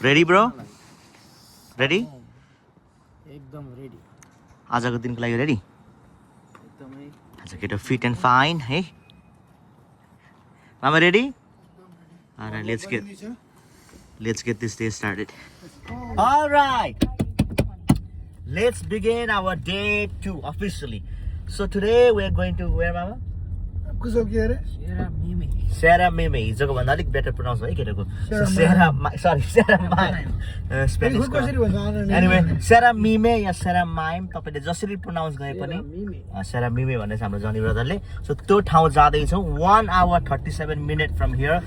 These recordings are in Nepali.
Ready, bro? Ready? एकदम रेडी आजको दिनको लागि ready? एकदमै आज केटो fit and fine, है? Mama ready? Alright, let's get this day started. Alright, let's begin our day 2 officially. So today we are going to where, Mama? कुशल के अरे Sarah Mimi. हिजोको भन्दा अलिक better pronounce भयो केटोको. Sarah Mime. Spanish को. Anyway, Sarah Mime या Sarah Mime तपाईले जसरी pronounce गरे पनि Sarah Mime भन्ने छ हाम्रो जनी ब्रदरले. So त्यो ठाउँ जाँदै छौं 1 hour 37 minutes from here.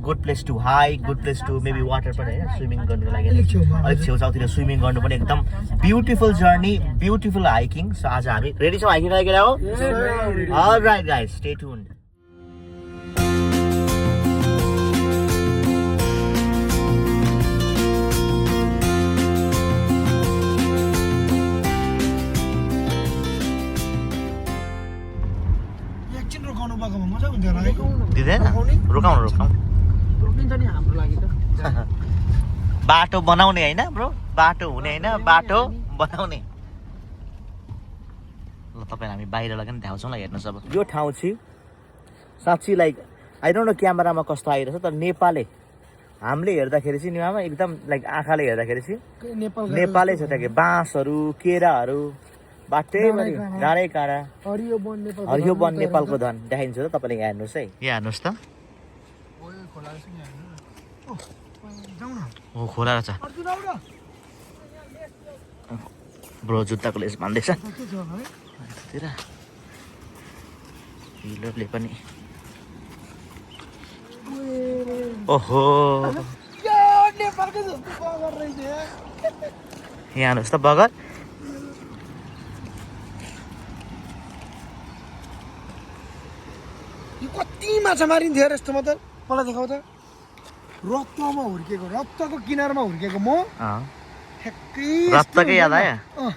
Good place to hike, good place to maybe water पनि हैन स्विमिङ गर्नको लागि अलिक छेउछाउतिर स्विमिङ गर्नु पनि एकदम beautiful journey beautiful hiking so आज हामी रेडी छौं हाइकिङ लागि हो अलराइट गाइस स्टे ट्युन्ड एकछिन रोकाउनु पाएको मजा हुन्थ्यो होला है दिदैन रोकाउनु रोकिन्छ नि हाम्रो लागि त बाटो बनाउने हैन ब्रो बाटो हुने हैन बाटो बनाउने ल तपाईहरु हामी बाहिर लगेर देखाउँछौं ल हेर्नुस् अब यो ठाउँ चाहिँ साच्चै लाइक आई डोन्ट नो क्यामेरामा कस्तो आइरहेछ तर नेपालले हामीले हेर्दाखेरि चाहिँ निमामा एकदम लाइक आँखाले हेर्दाखेरि चाहिँ नेपालै छ त्यहाँ बाँसहरु केराहरु बाटैभरि डाँडै काँडा हरियो वन नेपालको धन देखाइन्छ त तपाईले यहाँ हेर्नुस् है यहाँ हेर्नुस् त ओ खोला रहेछ ब्रो जुत्ताको लेस भन्दैछ हिलोले पनि ओहो यहाँ हेर्नुहोस् त बगर कति माछा मारिन्थ्यो यस्तो म त मलाई देखाउ त रत्नमा हुर्केको रत्तको किनारमा हुर्केको म रत्तकै याद आयो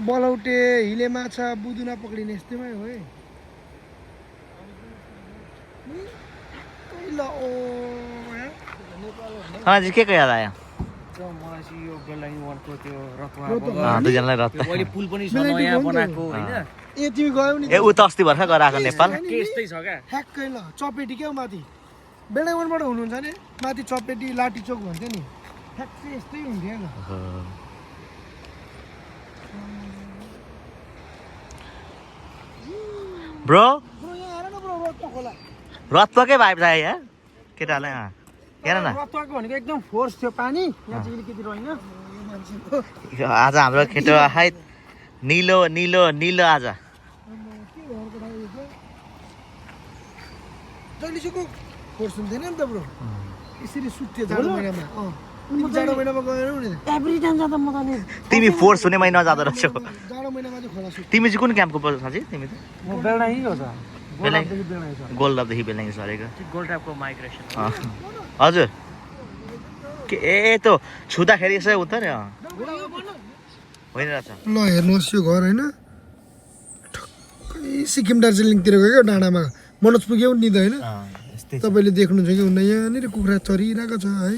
बलौटे हिले माछा बुदुना पक्रिने यस्तैमै हो है अझै के याद आयो मलाई चाहिँ यो बेलायङ वनको त्यो रत्वा दुईजनालाई रत्त अहिले पुल पनि छ नयाँ बनाएको हैन ए तिमी गयौ नि ए उता अस्ति भर्खर गएर आएको नेपाल के यस्तै छ क्या ठ्याक्कै ल चपेटी क्या माथि बेलायङबाट हुनुहुन्छ नि माथि चपेटी लाठी चोक भन्थ्यो नि ठ्याक्कै यस्तै हुन्थ्यो नि ब्रो ब्रो यहाँ हेर न ब्रो रत्वा खोला रत्वकै भाइब छ यहाँ केटालाई हेर न रत्वाको भनेको एकदम फोर्स थियो पानी यहाँ चाहिँ अलिकति रहेन आज हाम्रो केटो हाइ निलो निलो निलो आज जहिलेसम्म फोर्स हुन्थेन नि त ब्रो यसरी सुत्थ्यो जाडो महिनामा जाडो महिनामा गएर नि एभ्री टाइम जाँदा म त नि तिमी फोर्स हुने महिना जाँदो रहेछौ जाडो महिनामा चाहिँ खोला सुत्थ्यो तिमी चाहिँ कुन क्याम्पको पर्छ साँच्चै तिमी त म बेलायङ हो त गोल्डदेखि बेलाङ सरेको गोल्ड टाइपको माइग्रेसन हजुर के ए त छुँदाखेरि यसो उता नि होइन रहेछ ल हेर्नुहोस् यो घर होइन सिक्किम दार्जिलिङतिर गयो क्या डाँडामा मनोज पुग्यौ नि त होइन तपाईँले देख्नुहुन्छ कि हुन्न यहाँनिर कुखुरा चरिरहेको छ है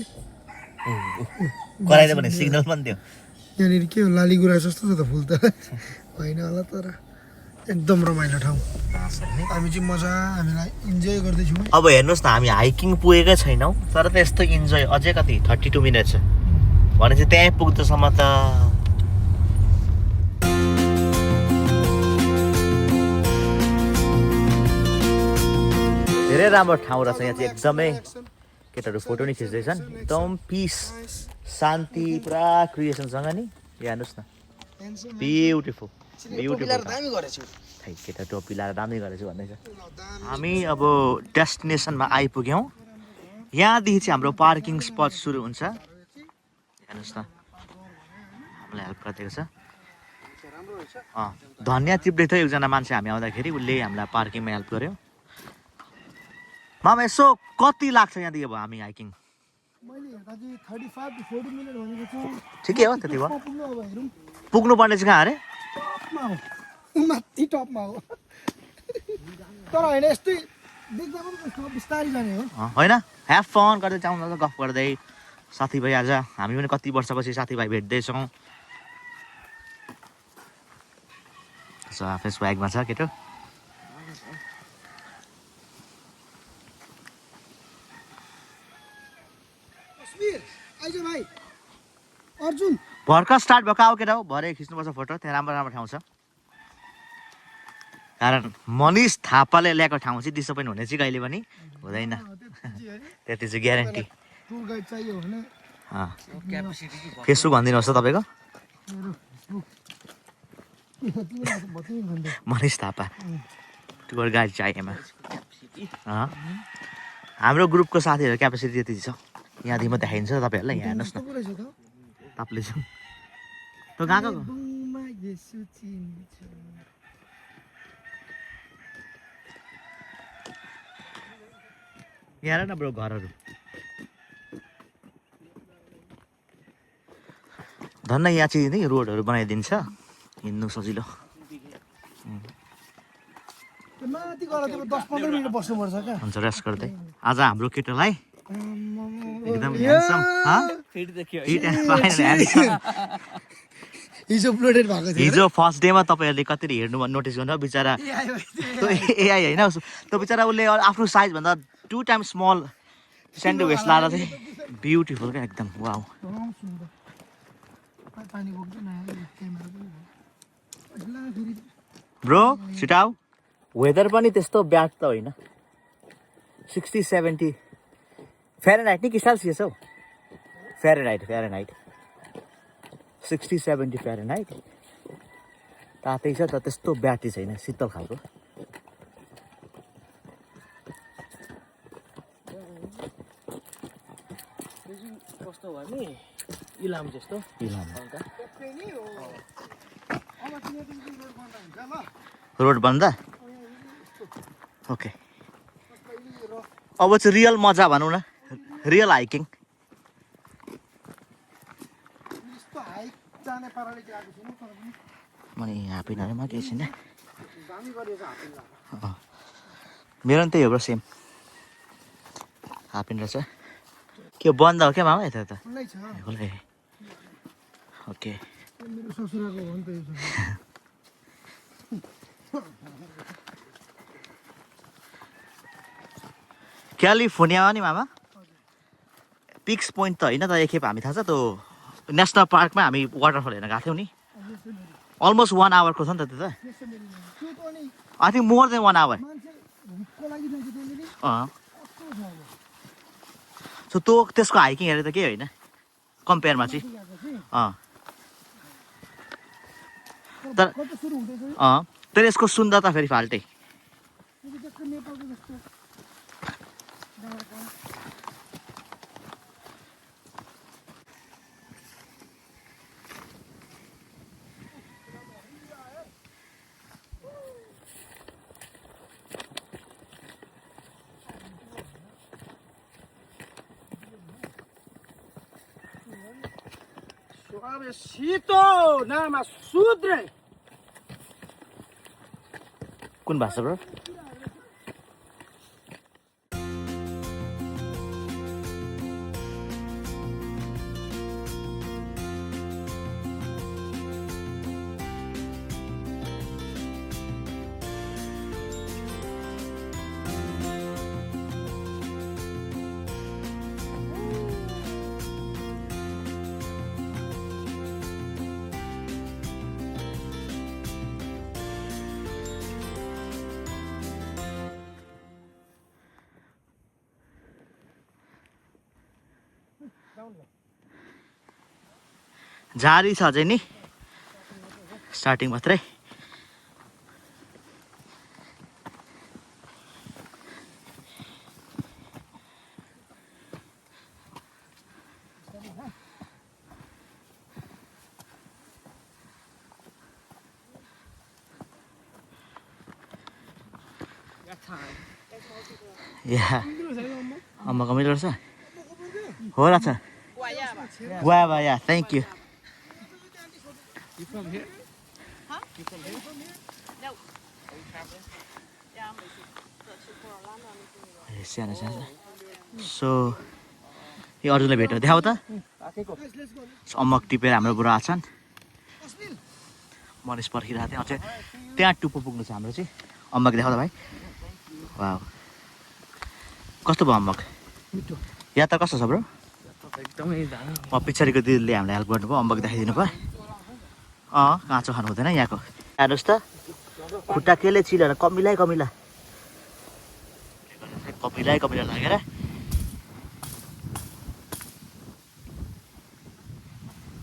कराइदियो भने सिग्नल पनि दियो यहाँनिर के हो लाली गुराँस जस्तो छ त फुल त होइन होला तर एकदम रमाइलो ठाउँ हामी चाहिँ मजा हामीलाई इन्जोय गर्दैछौँ अब हेर्नुहोस् न हामी हाइकिङ पुगेकै छैनौँ तर त यस्तो इन्जोय अझै कति 32 मिनट छ भनेपछि त्यहीँ पुग्दासम्म त धेरै राम्रो ठाउँ रहेछ यहाँ चाहिँ एकदमै केटाहरू फोटो नि खिच्दैछन् एकदम पिस शान्ति पुरा क्रिएसनसँग नि हेर्नुहोस् न ब्युटिफुल केटा टोपी लाएर दामी गरेछु भन्दैछ हामी अब डेस्टिनेसनमा आइपुग्यौँ यहाँदेखि चाहिँ हाम्रो पार्किङ स्पट सुरु हुन्छ हेर्नुहोस् न हामीलाई हेल्प गरिदिएको छ धनियाँ टिप्दै थियो एकजना मान्छे हामी आउँदाखेरि उसले हामीलाई पार्किङमा हेल्प गर्यो मामा यसो कति लाग्छ यहाँदेखि अब हामी हाइकिङ ठिकै हो त्यति भयो पुग्नुपर्ने चाहिँ कहाँ अरे माथि टपमा हो तर होइन यस्तै देख्दा पनि बिस्तारै जाने हो होइन ह्याभ फन गर्दै जाउँ न गफ गर्दै साथीभाइ आज हामी पनि कति वर्षपछि साथीभाइ भेट्दैछौँ फेसबुकमा छ केटो अर्जुन भर्खर स्टार्ट भएको आऊ केटा हो भरे खिच्नुपर्छ फोटो त्यहाँ राम्रो राम्रो ठाउँ छ कारण मनिष थापाले ल्याएको ठाउँ चाहिँ डिसपोइन्ट हुने चाहिँ कहिले पनि हुँदैन त्यति चाहिँ ग्यारेन्टी टुर गाइड चाहियो भने फेसबुक भनिदिनुहोस् त तपाईँको मनिष थापा टुर गाइड चाहिएमा हाम्रो ग्रुपको साथीहरू क्यापेसिटी त्यति छ यहाँदेखि म देखाइदिन्छु तपाईँहरूलाई यहाँ हेर्नुहोस् न ताप्लेजुङ त गएको यहाँ हेर न ब्रो घरहरू धन्न यहाँ चाहिँ नि रोडहरू बनाइदिन्छ हिँड्नु सजिलो माथि गएर 10-15 मिनेट बस्नुपर्छ क्या हुन्छ रेस्ट गर्दै आज हाम्रो केटालाई एकदम ह्यान्डसम हिजो अपलोडेड भएको थियो हिजो फर्स्ट डेमा तपाईँहरूले कति हेर्नु नोटिस गर्नु बिचरा एआई होइन त्यो बिचरा उसले आफ्नो साइजभन्दा 2 टाइम्स स्मल स्यान्डो वेस्ट लाएर चाहिँ ब्युटिफुल क्या एकदम वाउ ब्रो छिटाउ वेदर पनि त्यस्तो ब्याड त होइन 60-70 फेरेनहाइट नि कि सेल्सियस हौ फेरेनहाइट 60-70 फेरेनहाइट तातै छ त त्यस्तो ब्याटी छैन शीतल खालको कस्तो भयो नि इलाम जस्तो रोड बन्द ओके अब चाहिँ रियल मजा भनौँ न रियल हाइकिङ मैले यहाँ पिनहरूमा केही छैन मेरो पनि त्यही हो ब्रो सेम हाफिन रहेछ के बन्द हो क्या मामा यता त ओके मेरो ससुराको हो नि त यो क्यालिफोर्नियामा नि मामा पिक्स पोइन्ट त होइन त एकखेप हामी थाहा छ त्यो नेसनल पार्कमा हामी वाटरफल हेर्न गएको थियौँ नि अलमोस्ट 1 आवरको छ नि त त्यो त I think more than 1 hour so त्यो त्यसको हाइकिङ हेरेर त केही होइन कम्पेयरमा चाहिँ तर यसको सुन्दरता फेरि फाल्टै शीतो नामा सुद्रे कुन भाषा ब्रो झारी छ अझै नि स्टार्टिङ मात्रै या अम्माको मिल्दो रहेछ हो रहेछ guava yeah thank you You from here? Huh? You from here? No. Are you traveling? Yeah, I'm searching for a land or anything. सानो सानो सो यो अर्जुनलाई भेट्यो देखाऊ त आकेको अम्मक टिपेर हाम्रो बुढा आछन् मनिस पर्खिरहेको थिएँ अझै त्यहाँ टुप्पो पुग्नु छ हाम्रो चाहिँ अम्मक देखाऊ त भाइ वाह कस्तो भयो अम्मक मिठो यात्रा कस्तो छ ब्रो एकदमै दामी पछाडिको दिदीले हामीलाई हेल्प गर्नुभयो अम्बक देखाइदिनु भयो काँचो खानु हुँदैन यहाँको हेर्नुहोस् त खुट्टा केले चिलेर कमिला लागेर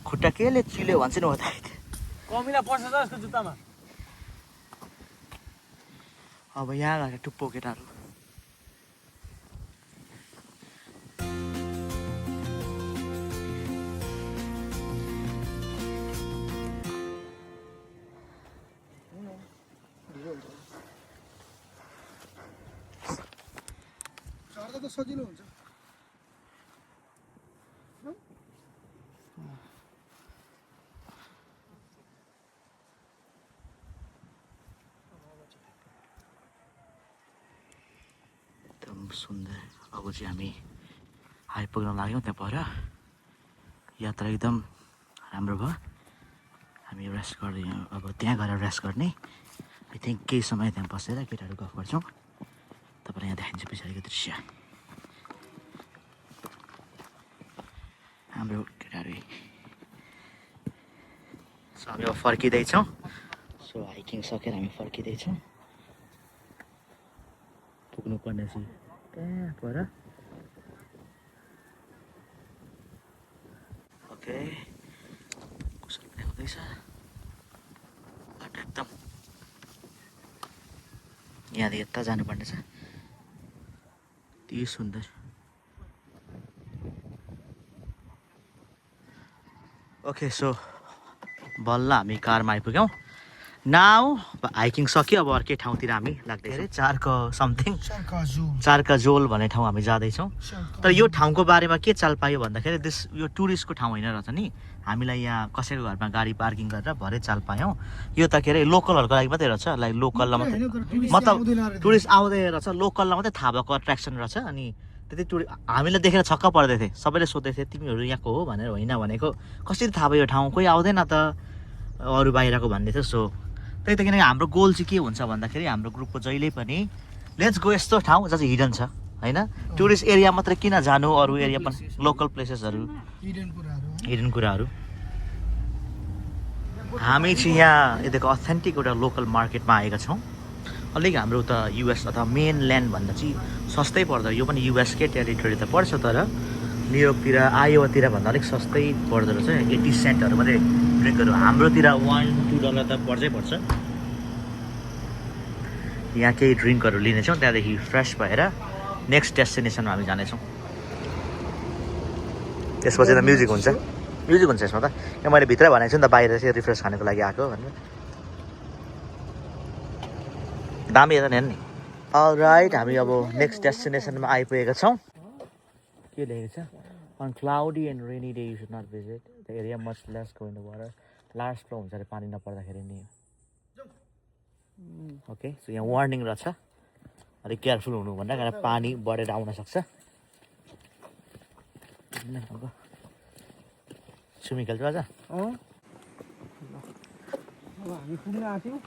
खुट्टा केले चिल्यो भन्छ नि हो त कमिला पर्छ त यसको जुत्तामा अब यहाँ गएर टुप्पो केटाहरू चढ्दा त सजिलो हुन्छ एकदम सुन्दर अब चाहिँ हामी आइपुग्न लाग्यौँ त्यहाँ पर यात्रा एकदम राम्रो भयो हामी रेस्ट गर्दै अब त्यहाँ गएर रेस्ट गर्ने आई थिङ्क केही समय त्यहाँ बसेर केटाहरू गफ गर्छौँ तपाईँलाई यहाँ देखाइन्छ पछाडिको दृश्य हाम्रो केटाहरू सो हामी अब फर्किँदैछौँ सो हाइकिङ सकेर हामी फर्किँदैछौँ पुग्नु पर्ने चाहिँ त्यहाँ पर ओके कुशल पनि हुँदैछ बाटो एकदम यहाँदेखि यता जानुपर्ने छ यति सुन्दर ओके सो बल्ल हामी कारमा आइपुग्यौँ नाउ हाइकिङ सक्यो अब अर्कै ठाउँतिर हामी लाग्दैछ चारको समथिङ चारका जोल भन्ने ठाउँ हामी जाँदैछौँ तर यो ठाउँको बारेमा के चाल पायो भन्दाखेरि यो टुरिस्टको ठाउँ होइन रहेछ नि हामीलाई यहाँ कसैको घरमा गाडी पार्किङ गरेर भरे चाल पायौँ यो त के अरे लोकलहरूको लागि मात्रै रहेछ लाइक लोकललाई मात्रै मतलब टुरिस्ट आउँदै रहेछ लोकललाई मात्रै थाहा भएको एट्र्याक्सन रहेछ अनि त्यति हामीलाई देखेर छक्क पर्दै थिए सबैले सोध्दै थिए तिमीहरू यहाँको हो भनेर होइन भनेको कसरी थाहा भयो यो ठाउँ कोही आउँदैन त अरू बाहिरको भन्दै थियो सो त्यही त किनकि हाम्रो गोल चाहिँ के हुन्छ भन्दाखेरि हाम्रो ग्रुपको जहिले पनि लेट्स गो यस्तो ठाउँ जहाँ चाहिँ हिडन छ होइन टुरिस्ट एरिया मात्रै किन जानु अरू एरिया पनि लोकल प्लेसेसहरू हिडन कुराहरू हामी चाहिँ यहाँ यताको अथेन्टिक एउटा लोकल मार्केटमा आएका छौँ अलिक हाम्रो त युएस अथवा मेन ल्यान्ड भन्दा चाहिँ सस्तै पर्दो यो पनि युएसकै टेरिटोरी त पर्छ तर न्युयोर्कतिर आयोवातिर भन्दा अलिक सस्तै पर्दो रहेछ 80 सेन्टहरू मात्रै ड्रिङ्कहरू हाम्रोतिर $1-2 त पर्छै पर्छ यहाँ केही ड्रिङ्कहरू लिनेछौँ त्यहाँदेखि फ्रेस भएर नेक्स्ट डेस्टिनेसनमा हामी जानेछौँ त्यसपछि त म्युजिक हुन्छ यसमा त यहाँ मैले भित्र भनेको छु नि त बाहिर चाहिँ रिफ्रेस खानको लागि आएको भनेर दामी हेर नि अलराइट हामी अब नेक्स्ट डेस्टिनेसनमा आइपुगेका छौँ के लेखेको छ on cloudy and rainy day you should not visit the area much less go in the water large flow हुन्छ अरे पानी नपर्दाखेरि नि ओके सो यहाँ वार्निङ रहेछ अलिक केयरफुल हुनु भन्दा कारण पानी बढेर आउन सक्छ स्विमिङ खेल्छु आज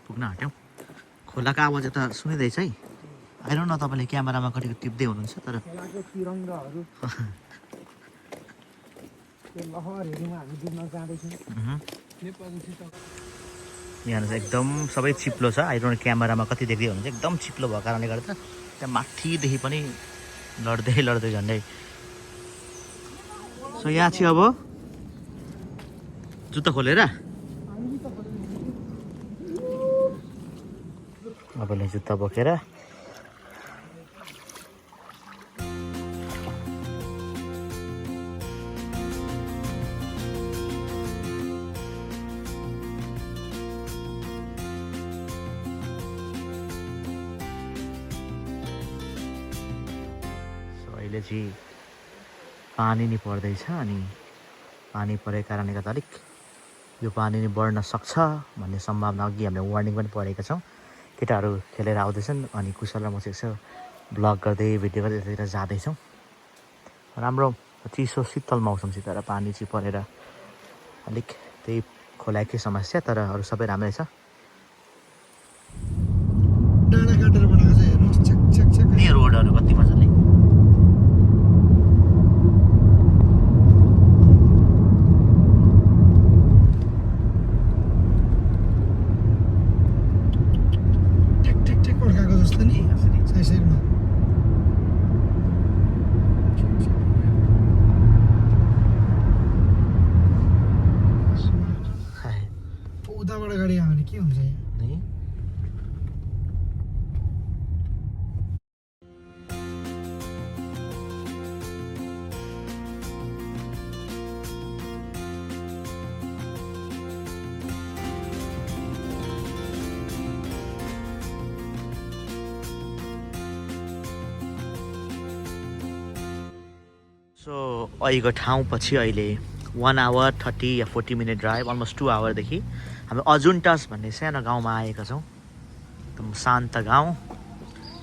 पुग्न आँट्यौँ खोलाको आवाज त सुनिँदैछ है आइरहनु न तपाईँले क्यामेरामा कतिको टिप्दै हुनुहुन्छ तर यहाँ चाहिँ एकदम सबै चिप्लो छ आइरहनु क्यामेरामा कति देख्दै हुनुहुन्छ एकदम चिप्लो भएको कारणले गर्दा त्यहाँ माथिदेखि पनि लड्दै झन्डै सो यहाँ चाहिँ अब जुत्ता खोलेर अबले जुत्ता बोकेर अहिले चाहिँ पानी नि पर्दैछ अनि पानी परेको कारणले गर्दा अलिक यो पानी नि बढ्न सक्छ भन्ने सम्भावना अघि हामीले वार्निङ पनि पढेका छौँ केटाहरू खेलेर आउँदैछन् अनि कुशल र म चाहिँ यसो ब्लग गर्दै भिडियो गर्दै यतातिर जाँदैछौँ राम्रो चिसो शीतल मौसमसित र पानी चाहिँ परेर अलिक त्यही खोलाकै समस्या तर अरू सबै राम्रै छ डाँडा काटेर बनाएको छ हेर्नु छक छक छक नि रोडहरू कति मजाले ठिक ठिक ठिक पड्काएको जस्तो नि साइडमा उताबाट गाडी आयो भने के हुन्छ यहाँ नि सो अहिलेको ठाउँ पछि अहिले 1 hour 30 या 40 minute ड्राइभ अलमोस्ट 2 hourदेखि हामी अजुन्टास भन्ने सानो गाउँमा आएका छौँ एकदम शान्त गाउँ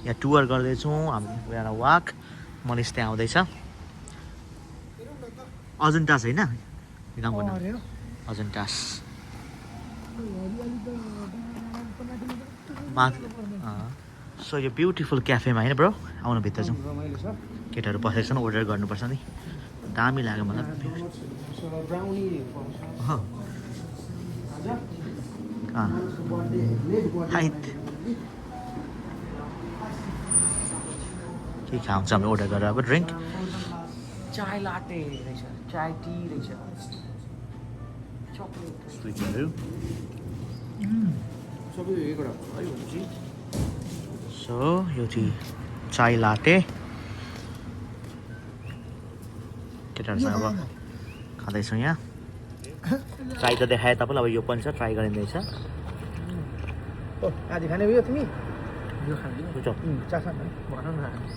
यहाँ टुर गर्दैछौँ हामी यहाँ वाक मनिष त्यहाँ आउँदैछ अजुन्टास होइन यो गाउँको नाम अजुन्टास सो यो ब्युटिफुल क्याफेमा होइन ब्रो आउनु भित्र जाउँ केटाहरू बसेको छन् अर्डर गर्नुपर्छ नि दामी लाग्यो मलाई के खान्छ हामीले अर्डर गरेर अब ड्रिङ्क चाय लाटे रहेछ चाय टी रहेछ स्विचहरू सबै एकवटा है हुन्छ सो यो चाहिँ चाय लाटे केटाहरूसँग अब खाँदैछौँ यहाँ ट्राई त देखाएँ तपाईँलाई अब यो पनि छ ट्राई गरिँदैछ आज खाने भयो तिमी यो खाने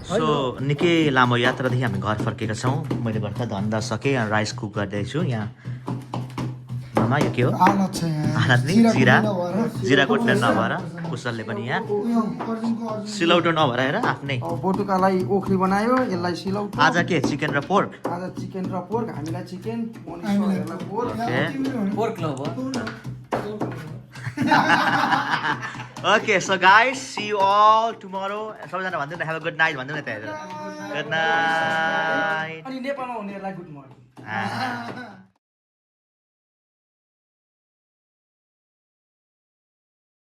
सो निकै लामो यात्रादेखि हामी घर फर्केका छौँ मैले भर्खर धन्दा सकेँ राइस कुक गर्दैछु यहाँ आमा यो के हो हालत छ यहाँ हालत नि जिरा कोट्ने नभएर कुशलले पनि यहाँ सिलौटो नभएर हेर आफ्नै बोटुकालाई ओखली बनायो यसलाई सिलौटो आज के चिकन र पोर्क आज चिकन र पोर्क हामीलाई chicken pork okay so guys see you all tomorrow सबैजना भन्दैन हेभ अ गुड नाइट भन्दैन त गुड नाइट अनि नेपालमा हुनेहरूलाई गुड मर्निङ